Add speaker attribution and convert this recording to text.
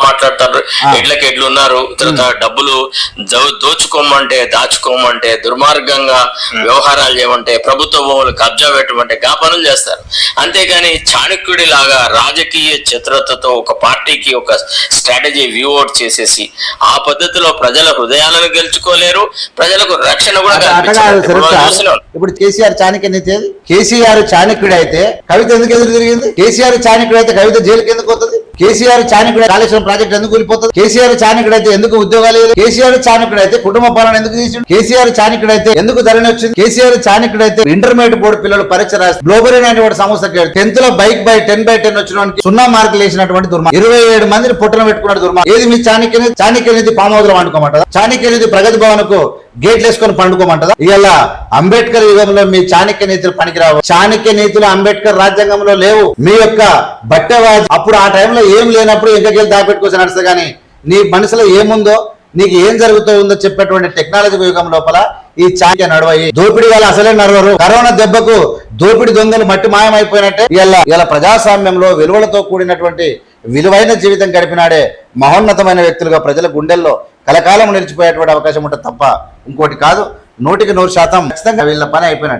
Speaker 1: మాట్లాడతారు, ఎడ్లకి ఎడ్లు ఉన్నారు, తర్వాత డబ్బులు దోచుకోమంటే దాచుకోమంటే దుర్మార్గంగా వ్యవహారాలు చేయమంటే ప్రభుత్వ భూములు కబ్జా పెట్టమంటే గా పనులు చేస్తారు. అంతేగాని చాణక్యుడి లాగా రాజకీయ చతురతతో ఒక పార్టీకి ఒక స్ట్రాటజీ వ్యూ అవుట్ చేసేసి ఆ పద్ధతిలో ప్రజల హృదయాలను గెలుచుకోలేరు, ప్రజలకు రక్షణ కూడా.
Speaker 2: ఇప్పుడు కేసీఆర్ చాణక్య నీతి, కేసీఆర్ చాణక్యుడు అయితే కవిత ఎందుకు ఎదురు తిరిగింది? కేసీఆర్ చాణక్యుడు అయితే కవిత జైలుకి ఎందుకు పోతుంది? కేసీఆర్ చాణక్యుడు కాళేశ్వరం ప్రాజెక్ట్ ఎందుకు వెళ్ళిపోతుంది? కేసీఆర్ చాణక్యుడు అయితే ఎందుకు ఉద్యోగాలు లేదు? కేసీఆర్ చాణక్యుడు అయితే కుటుంబ పాలన ఎందుకు తీసిండు? కేసీఆర్ చాణక్యుడు అయితే ఎందుకు ధరణి వచ్చింది? కేసీఆర్ చాణక్యుడు అయితే ఇంటర్మీడియట్ బోర్డు పిల్లలు పరీక్ష రాసి గ్లోబరీ అనే సంస్థకి 10th లో బైక్ బై 10/10 వచ్చిన 0 మార్కులు వేసినటువంటి దుర్మార్గం, 27 మందిని పుట్టన పెట్టుకున్నాడు దుర్మార్గం. ఏది మీ చాణక్య నిధి పామోదరం వండుకోమంటదా? చాణక్య నిధి ప్రగతి భవన్ కు గేట్లు వేసుకొని పండుకోమంటదా? ఇలా అంబేద్కర్ యుగంలో మీ చాణక్య నీతులు పనికిరావు. చాణక్య నీతులు అంబేద్కర్ రాజ్యాంగంలో లేవు. మీ యొక్క బట్టవాజి అప్పుడు ఆ టైంలో ఏం లేనప్పుడు ఇంకకెళ్ళి దాపెట్టుకోవచ్చు నడుస్తుంది. కానీ నీ మనసులో ఏముందో, నీకు ఏం జరుగుతూ ఉందో చెప్పేటువంటి టెక్నాలజీ యుగం లోపల ఈ చాణక్య నడవయి. దోపిడీ వాళ్ళు అసలే నడవరు. కరోనా దెబ్బకు దోపిడి దొంగలు మట్టి మాయమైపోయినట్టే ఇలా ప్రజాస్వామ్యంలో విలువలతో కూడినటువంటి విలువైన జీవితం గడిపినాడే మహోన్నతమైన వ్యక్తులుగా ప్రజల గుండెల్లో కలకాలం నిలిచిపోయేటువంటి అవకాశం ఉంటుంది తప్ప ఇంకోటి కాదు. 100% ఖచ్చితంగా వీళ్ళ పని అయిపోయినట్టు.